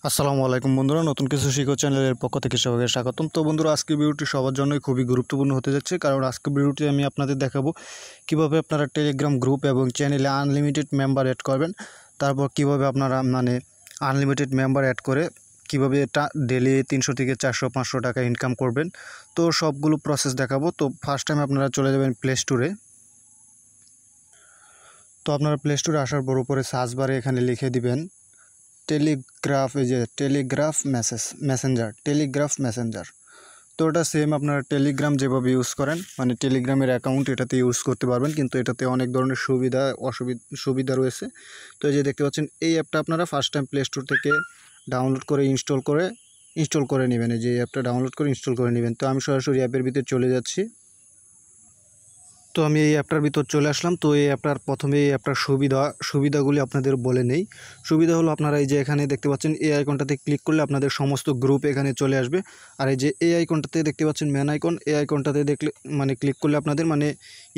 আসসালামু আলাইকুম বন্ধুরা, নতুন কিছু শিখো চ্যানেলের পক্ষ থেকে সবাইকে স্বাগতম। তো বন্ধুরা, আজকের ভিডিওটি সবার জন্যই খুবই গুরুত্বপূর্ণ হতে যাচ্ছে, কারণ আজকের ভিডিওটি আমি আপনাদের দেখাবো কিভাবে আপনারা টেলিগ্রাম গ্রুপ এবং চ্যানেলে আনলিমিটেড মেম্বার অ্যাড করবেন। তারপর কিভাবে আপনারা আনলিমিটেড মেম্বার অ্যাড করে কিভাবে এটা ডেলি 300 থেকে 400-500 টাকা ইনকাম করবেন। তো সবগুলো প্রসেস দেখাবো। তো ফার্স্ট টাইম আপনারা চলে যাবেন প্লে স্টোরে। তো আপনারা প্লে স্টোরে আসার পর উপরে সার্চ বারে এখানে লিখে দিবেন টেলিগ্রাফ, এই যে টেলিগ্রাফ মেসেঞ্জার। তো এটা সেম আপনারা টেলিগ্রাম যেভাবে ইউজ করেন, টেলিগ্রামের অ্যাকাউন্ট এটাতে ইউজ করতে পারবেন, কিন্তু এটাতে অনেক ধরনের সুবিধা রয়েছে। তো এই যে দেখতে পাচ্ছেন, এই অ্যাপটা আপনারা ফার্স্ট টাইম প্লে স্টোর থেকে ডাউনলোড করে ইনস্টল করে নেবেন। এই যে অ্যাপটা ডাউনলোড করে ইনস্টল করে নেবেন। তো আমি সরাসরি অ্যাপের ভিতরে চলে যাচ্ছি। তো আমি এই অ্যাপটার ভিতর চলে আসলাম। তো এই অ্যাপটার প্রথমে এই অ্যাপটার সুবিধাগুলি আপনাদের বলে নেই। সুবিধা হলো, আপনারা এই যে এখানে দেখতে পাচ্ছেন এই আইকনটাতে ক্লিক করলে আপনাদের সমস্ত গ্রুপ এখানে চলে আসবে। আর এই যে এই আইকনটাতে দেখতে পাচ্ছেন ম্যান আইকন, এই আইকনটাতে দেখলে ক্লিক করলে আপনাদের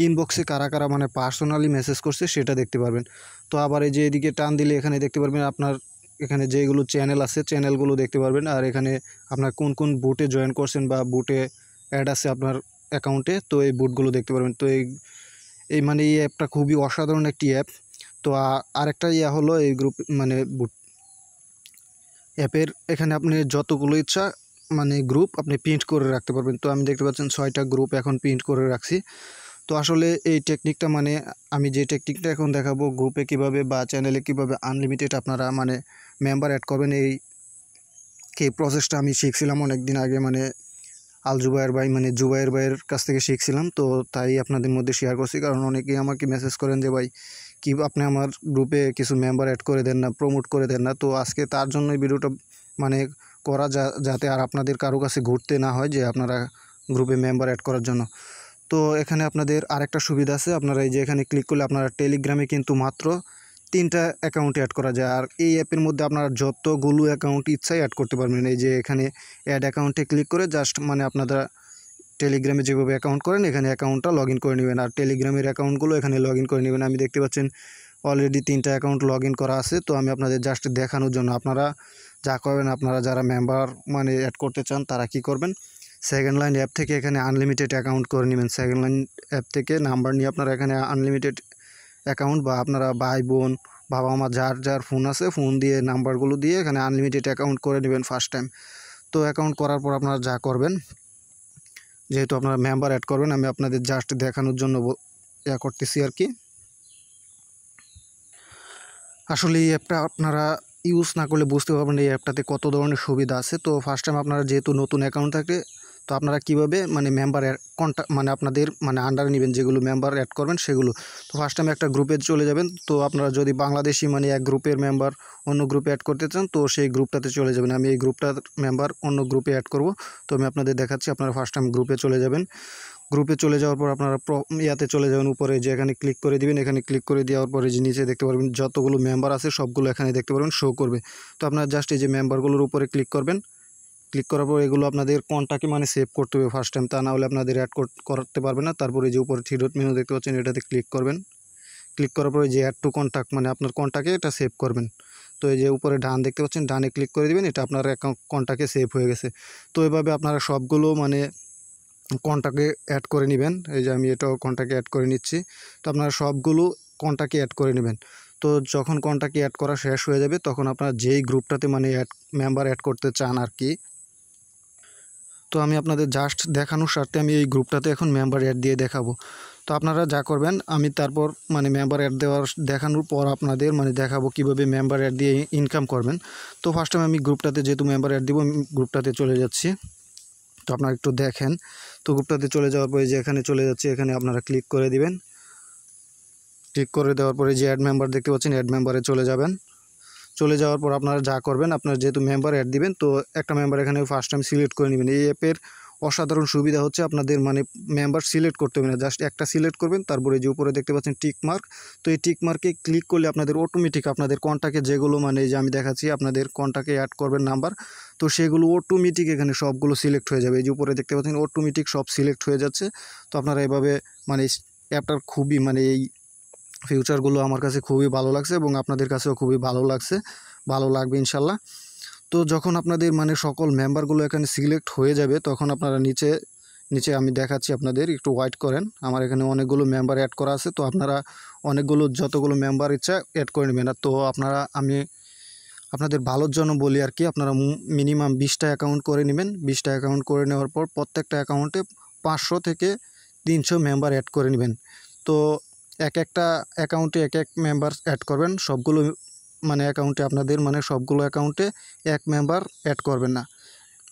ইনবক্সে কারা কারা পার্সোনালি মেসেজ করছে সেটা দেখতে পারবেন। তো আবার এই যে এদিকে টান দিলে এখানে দেখতে পারবেন আপনার এখানে যেগুলো চ্যানেল আছে চ্যানেলগুলো দেখতে পারবেন। আর এখানে আপনার কোন কোন বুটে জয়েন করছেন বা বুটে অ্যাড আছে আপনার অ্যাকাউন্টে, তো এই বুটগুলো দেখতে পারবেন। তো এই এই অ্যাপটা খুবই অসাধারণ একটি অ্যাপ। তো আরেকটা হলো এই গ্রুপ বুট অ্যাপের এখানে আপনি যতগুলো ইচ্ছা গ্রুপ আপনি প্রিন্ট করে রাখতে পারবেন। তো আমি দেখতে পাচ্ছেন 6টা গ্রুপ এখন প্রিন্ট করে রাখছি। তো আসলে এই টেকনিকটা আমি যে টেকনিকটা এখন দেখাবো, গ্রুপে কিভাবে বা চ্যানেলে কিভাবে আনলিমিটেড আপনারা মেম্বার অ্যাড করবেন, এই প্রসেসটা আমি শিখছিলাম অনেক দিন আগে, আল জুবায়ের ভাই জুবায়ের ভাইয়ের কাছ থেকে শিখছিলাম। তো তাই আপনাদের মধ্যে শেয়ার করছি, কারণ অনেকেই আমাকে মেসেজ করেন যে ভাই কি আপনি আমার গ্রুপে কিছু মেম্বার অ্যাড করে দেন না, প্রমোট করে দেন না। তো আজকে তার জন্যই ভিডিওটা করা, যাতে আর আপনাদের কারো কাছে ঘুরতে না হয় যে আপনারা গ্রুপে মেম্বার অ্যাড করার জন্য। তো এখানে আপনাদের আরেকটা সুবিধা আছে, আপনারা এই যে এখানে ক্লিক করলে আপনারা টেলিগ্রামে কিন্তু মাত্র 3টা অ্যাকাউন্ট অ্যাড করা যায়। আর এই অ্যাপের মধ্যে আপনারা যতগুলো অ্যাকাউন্ট ইচ্ছাই অ্যাড করতে পারবেন। এই যে এখানে অ্যাড অ্যাকাউন্টে ক্লিক করে জাস্ট আপনারা টেলিগ্রামে যেভাবে অ্যাকাউন্ট করেন এখানে অ্যাকাউন্টটা লগ ইন করে নেবেন, আর টেলিগ্রামের অ্যাকাউন্টগুলো এখানে লগ ইন করে নেবেন। আমি দেখতে পাচ্ছেন অলরেডি 3টা অ্যাকাউন্ট লগ ইন করা আছে। তো আমি আপনাদের জাস্ট দেখানোর জন্য, আপনারা যা করবেন, আপনারা যারা মেম্বার অ্যাড করতে চান তারা কি করবেন, সেকেন্ড লাইন অ্যাপ থেকে এখানে আনলিমিটেড অ্যাকাউন্ট করে নেবেন। সেকেন্ড লাইন অ্যাপ থেকে নাম্বার নিয়ে আপনারা এখানে আনলিমিটেড অ্যাকাউন্ট, বা আপনারা ভাই বোন বাবা মা যার যার ফোন আছে ফোন দিয়ে নাম্বারগুলো দিয়ে এখানে আনলিমিটেড অ্যাকাউন্ট করে নেবেন ফার্স্ট টাইম। তো অ্যাকাউন্ট করার পর আপনারা যা করবেন, যেহেতু আপনারা মেম্বার অ্যাড করবেন, আমি আপনাদের জাস্ট দেখানোর জন্য করতেছি আর কি। আসলে এই অ্যাপটা আপনারা ইউজ না করলে বুঝতে পারবেন এই অ্যাপটাতে কত ধরনের সুবিধা আছে। তো ফার্স্ট টাইম আপনারা যেহেতু নতুন অ্যাকাউন্ট থাকে, তো আপনারা কীভাবে মেম্বার কন্ট্যাক্ট আপনাদের আন্ডারে নেবেন, যেগুলো মেম্বার অ্যাড করবেন সেগুলো। তো ফার্স্ট টাইম একটা গ্রুপে চলে যাবেন। তো আপনারা যদি বাংলাদেশি এক গ্রুপের মেম্বার অন্য গ্রুপে অ্যাড করতে চান, তো সেই গ্রুপটাতে চলে যাবেন। আমি এই গ্রুপটার মেম্বার অন্য গ্রুপে অ্যাড করব। তো আমি আপনাদের দেখাচ্ছি। আপনারা ফার্স্ট টাইম গ্রুপে চলে যাবেন। গ্রুপে চলে যাওয়ার পর আপনারা ইয়াতে চলে যাবেন, উপরে যে এখানে ক্লিক করে দিবেন। এখানে ক্লিক করে দেওয়ার পরে যে নিচে দেখতে পারবেন যতগুলো মেম্বার আছে সবগুলো এখানে দেখতে পারবেন, শো করবে। তো আপনারা জাস্ট এই যে মেম্বারগুলোর উপরে ক্লিক করবেন। ক্লিক করার পর এগুলো আপনাদের কন্টাক্টে সেভ করতে হবে ফার্স্ট টাইম, তা না হলে আপনাদের অ্যাড করতে পারবে না। তারপরে যে উপরে থ্রি ডট মেনু দেখতে পাচ্ছেন এটাতে ক্লিক করবেন। ক্লিক করার পরে যে অ্যাড টু কন্টাক্ট আপনার কন্টাক্টে এটা সেভ করবেন। তো এই যে উপরে ডান দেখতে পাচ্ছেন, ডানে ক্লিক করে দিবেন, এটা আপনার কন্টাক্টে সেভ হয়ে গেছে। তো এভাবে আপনারা সবগুলো কন্টাক্টে অ্যাড করে নেবেন। এই যে আমি এটাও কন্টাক্টে অ্যাড করে নিচ্ছি। তো আপনারা সবগুলো কন্টাক্টে অ্যাড করে নেবেন। তো যখন কন্টাক্টে অ্যাড করা শেষ হয়ে যাবে, তখন আপনারা যেই গ্রুপটাতে মেম্বার অ্যাড করতে চান আর কি, তো আমি আপনাদের জাস্ট দেখানোর স্বার্থে আমি এই গ্রুপটাতে এখন মেম্বার অ্যাড দিয়ে দেখাবো। তো আপনারা যা করবেন, আমি তারপর মেম্বার অ্যাড দেখানোর পর আপনাদের দেখাবো কিভাবে মেম্বার অ্যাড দিয়ে ইনকাম করবেন। তো ফার্স্ট টাইম আমি গ্রুপটাতে যেহেতু মেম্বার অ্যাড দিব, আমি গ্রুপটাতে চলে যাচ্ছি। তো আপনারা একটু দেখেন। তো গ্রুপটাতে চলে যাওয়ার পরে যে এখানে চলে যাচ্ছে, এখানে আপনারা ক্লিক করে দিবেন। ক্লিক করে দেওয়ার পরে যে অ্যাড মেম্বার দেখতে পাচ্ছেন, অ্যাড মেম্বারে চলে যাবেন। চলে যাওয়ার পর আপনারা যা করবেন, আপনারা যেহেতু মেম্বার অ্যাড দিবেন, তো একটা মেম্বার এখানে ফার্স্ট টাইম সিলেক্ট করে নেবেন। এই অ্যাপের অসাধারণ সুবিধা হচ্ছে আপনাদের মেম্বার সিলেক্ট করতে হবে না, জাস্ট একটা সিলেক্ট করবেন। তারপরে যে উপরে দেখতে পাচ্ছেন টিক মার্ক, তো এই টিক মার্কে ক্লিক করলে আপনাদের অটোমেটিক আপনাদের কন্টাক্টে যেগুলো এই যে আমি দেখাচ্ছি আপনাদের কন্টাক্টে অ্যাড করবেন নাম্বার, তো সেগুলো অটোমেটিক এখানে সবগুলো সিলেক্ট হয়ে যাবে। এই যে উপরে দেখতে পাচ্ছেন অটোমেটিক সব সিলেক্ট হয়ে যাচ্ছে। তো আপনারা এভাবে অ্যাপটার খুবই এই ফিউচারগুলো আমার কাছে খুবই ভালো লাগছে এবং আপনাদের কাছেও খুবই ভালো লাগবে ইনশাল্লাহ। তো তো যখন আপনাদের মানে সকল মেম্বারগুলো এখানে সিলেক্ট হয়ে যাবে তখন আপনারা নিচে নিচে আমি দেখাচ্ছি আপনাদের, একটু ওয়েট করেন। আমার এখানে অনেকগুলো মেম্বার অ্যাড করা আছে, তো আপনারা অনেকগুলো যতগুলো মেম্বার ইচ্ছা অ্যাড করে নেবেন। তো আমি আপনাদের ভালোর জন্য বলি আর কি, আপনারা মিনিমাম 20টা অ্যাকাউন্ট করে নেবেন। 20টা অ্যাকাউন্ট করে নেওয়ার পর প্রত্যেকটা অ্যাকাউন্টে 500 থেকে 300 মেম্বার অ্যাড করে নেবেন। তো একটা অ্যাকাউন্টে এক মেম্বার অ্যাড করবেন, সবগুলো মানে অ্যাকাউন্টে আপনাদের মানে সবগুলো অ্যাকাউন্টে এক মেম্বার অ্যাড করবেন না।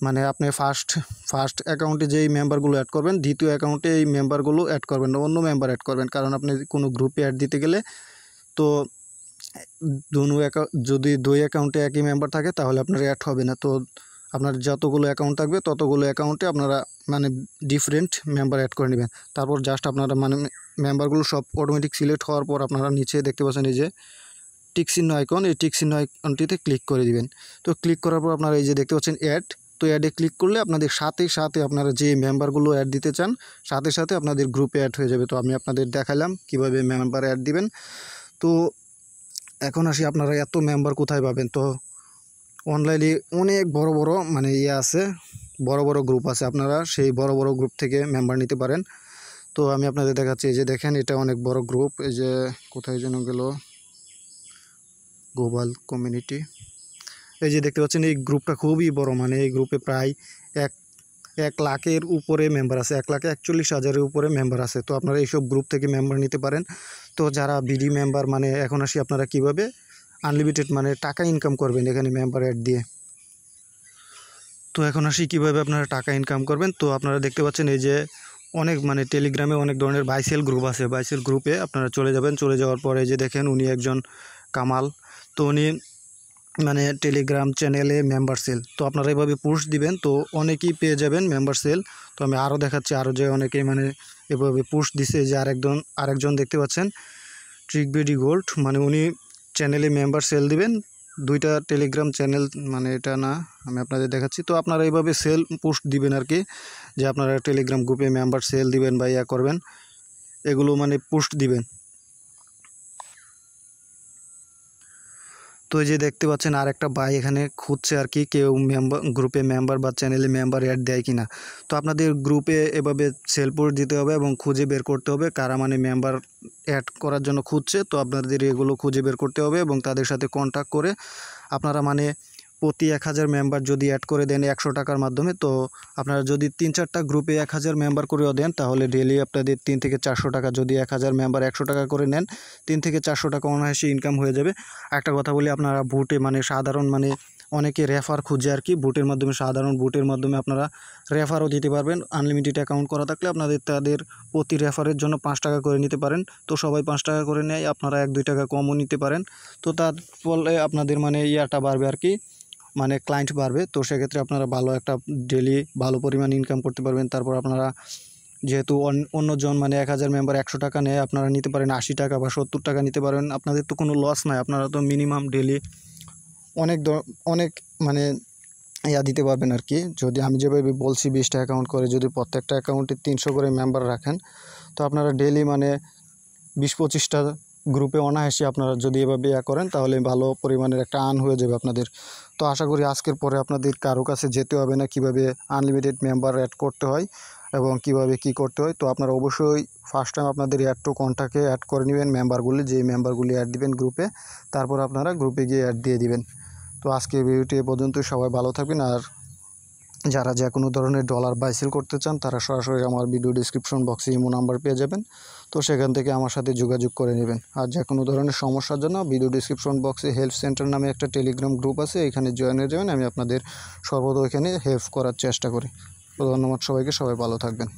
মানে আপনি ফার্স্ট অ্যাকাউন্টে যেই মেম্বারগুলো অ্যাড করবেন, দ্বিতীয় অ্যাকাউন্টে এই মেম্বারগুলো অ্যাড করবেন না, অন্য মেম্বার অ্যাড করবেন। কারণ আপনি কোনো গ্রুপে অ্যাড দিতে গেলে তো যদি 2 অ্যাকাউন্টে একই মেম্বার থাকে তাহলে আপনার অ্যাড হবে না। তো আপনার যতগুলো অ্যাকাউন্ট থাকবে ততগুলো অ্যাকাউন্টে আপনারা মানে ডিফারেন্ট মেম্বার অ্যাড করে নেবেন। তারপর জাস্ট আপনারা মানে মেম্বারগুলো সব অটোমেটিক সিলেক্ট হওয়ার পর আপনারা নিচে দেখতে পাচ্ছেন এই যে টিক চিহ্ন আইকন, এই টিক চিহ্ন আইকনটিতে ক্লিক করে দিবেন। তো ক্লিক করার পর আপনারা এই যে দেখতে পাচ্ছেন অ্যাড, তো অ্যাডে ক্লিক করলে আপনাদের সাথে আপনারা যে মেম্বারগুলো অ্যাড দিতে চান সাথে আপনাদের গ্রুপে অ্যাড হয়ে যাবে। তো আমি আপনাদের দেখালাম কিভাবে মেম্বার অ্যাড দিবেন। তো এখন আসি, আপনারা এত মেম্বার কোথায় পাবেন? তো অনলাইনে অনেক বড় মানে আছে, বড় গ্রুপ আছে, আপনারা সেই বড় গ্রুপ থেকে মেম্বার নিতে পারেন। তো আমি আপনাদের দেখাচ্ছি, এই যে দেখেন এটা অনেক বড় গ্রুপ, এই যে কোথায় যেন গেল, গ্লোবাল কমিউনিটি, এই যে দেখতে পাচ্ছেন এই গ্রুপটা খুবই বড়, মানে এই গ্রুপে প্রায় 1 লাখের উপরে মেম্বার আছে, 1,41,000-এর উপরে মেম্বার আছে। তো আপনারা এইসব গ্রুপ থেকে মেম্বার নিতে পারেন। তো যারা বিডি মেম্বার, মানে এখন আসি আপনারা কিভাবে আনলিমিটেড মানে টাকা ইনকাম করবেন এখানে মেম্বার অ্যাড দিয়ে। তো এখন আসি কীভাবে আপনারা টাকা ইনকাম করবেন। তো আপনারা দেখতে পাচ্ছেন এই যে অনেক মানে টেলিগ্রামে অনেক ধরনের বাইসেল গ্রুপ আছে, বাইসেল গ্রুপে আপনারা চলে যাবেন। চলে যাওয়ার পরে যে দেখেন উনি একজন কামাল, তো উনি মানে টেলিগ্রাম চ্যানেলে মেম্বার সেল, তো আপনারা এভাবে পোস্ট দিবেন তো অনেকেই পেয়ে যাবেন মেম্বার সেল। তো আমি আরও দেখাচ্ছি, আরও যে অনেকেই মানে এভাবে পোস্ট দিছে, যে আরেকজন দেখতে পাচ্ছেন ট্রিকবিডি গোল্ড, মানে উনি চ্যানেলে মেম্বার সেল দিবেন 2টা টেলিগ্রাম চ্যানেল, মানে এটা না আমি আপনাদের দেখাচ্ছি। তো আপনারা এইভাবে সেল পোস্ট দিবেন আর কি, যে আপনারা টেলিগ্রাম গ্রুপে মেম্বার সেল দিবেন বা ইয়া করবেন, এগুলো মানে পোস্ট দিবেন। তো এই যে দেখতে পাচ্ছেন আরেকটা ভাই এখানে খুঁজছে আর কি, কেউ গ্রুপে মেম্বার বা চ্যানেলে মেম্বার অ্যাড দেয় কিনা। তো আপনাদের গ্রুপে এভাবে সেল পোস্ট দিতে হবে এবং খুঁজে বের করতে হবে কারা মানে মেম্বার অ্যাড করার জন্য খুঁজছে। তো আপনাদের এগুলো খুঁজে বের করতে হবে এবং তাদের সাথে কন্ট্যাক্ট করে আপনারা মানে প্রতি 1000 মেম্বার যদি অ্যাড করে দেন 100 টাকার মাধ্যমে, তো আপনারা যদি 3-4টা গ্রুপে 1000 মেম্বার করেও দেন তাহলে ডেলি আপনাদের 3 থেকে 400 টাকা, যদি 1000 মেম্বার 100 টাকা করে নেন 3 থেকে 400 টাকা অনায়াসে ইনকাম হয়ে যাবে। একটা কথা বলি, আপনারা বুটে মানে সাধারণ মানে অনেকে রেফার খুঁজে আর কি, বুটের মাধ্যমে সাধারণ বুটের মাধ্যমে আপনারা রেফারও দিতে পারবেন। আনলিমিটেড অ্যাকাউন্ট করা থাকলে তাদের প্রতি রেফারের জন্য 5 টাকা করে নিতে পারেন। তো সবাই 5 টাকা করে নেয়, আপনারা 1-2 টাকা কমও নিতে পারেন। তো তার ফলে আপনাদের মানে ইয়াটা বাড়বে আর কি, মানে ক্লায়েন্ট বাড়বে। তো সেক্ষেত্রে আপনারা ভালো একটা ডেলি ভালো পরিমাণ ইনকাম করতে পারবেন। তারপর আপনারা যেহেতু অন্যজন মানে 1000 মেম্বার 100 টাকা নেয়, আপনারা নিতে পারেন 80 টাকা বা 70 টাকা নিতে পারেন, আপনাদের তো কোনো লস নাই। আপনারা তো মিনিমাম ডেলি অনেক মানে দিতে পারবেন আর কি। যদি আমি যেভাবে বলছি 20টা অ্যাকাউন্ট করে যদি প্রত্যেকটা অ্যাকাউন্টে 300 করে মেম্বার রাখেন, তো আপনারা ডেলি মানে 20-25টা গ্রুপে অনায়াসে আপনারা যদি এভাবে করেন তাহলে ভালো পরিমাণের একটা আর্ন হয়ে যাবে আপনাদের। তো আশা করি আজকের পরে আপনাদের কারো কাছে যেতে হবে না কিভাবে আনলিমিটেড মেম্বার অ্যাড করতে হয় এবং কিভাবে কি করতে হয়। তো আপনারা অবশ্যই ফার্স্ট টাইম আপনাদের অ্যাড টু কন্ট্যাক্টে অ্যাড করে নেবেন মেম্বারগুলি, যেই মেম্বারগুলি অ্যাড দিবেন গ্রুপে, তারপর আপনারা গ্রুপে গিয়ে অ্যাড দিয়ে দিবেন। তো আজকে ভিডিওটি এ পর্যন্ত, সবাই ভালো থাকবেন। আর যারা যে কোনো ধরনের ডলার বাই সেল করতে চান তারা সরাসরি আমার ভিডিও ডিসক্রিপশন বক্সে ইমো নাম্বার পেয়ে যাবেন, তো সেখান থেকে আমার সাথে যোগাযোগ করে নেবেন। আর যে কোনো ধরনের সমস্যার জন্য ভিডিও ডিসক্রিপশন বক্সে হেল্প সেন্টার নামে একটা টেলিগ্রাম গ্রুপ আছে, এখানে জয়েন হয়ে যাবেন। আমি আপনাদের সর্বদা এখানে হেল্প করার চেষ্টা করি। তো ধন্যবাদ সবাইকে, সবাই ভালো থাকবেন।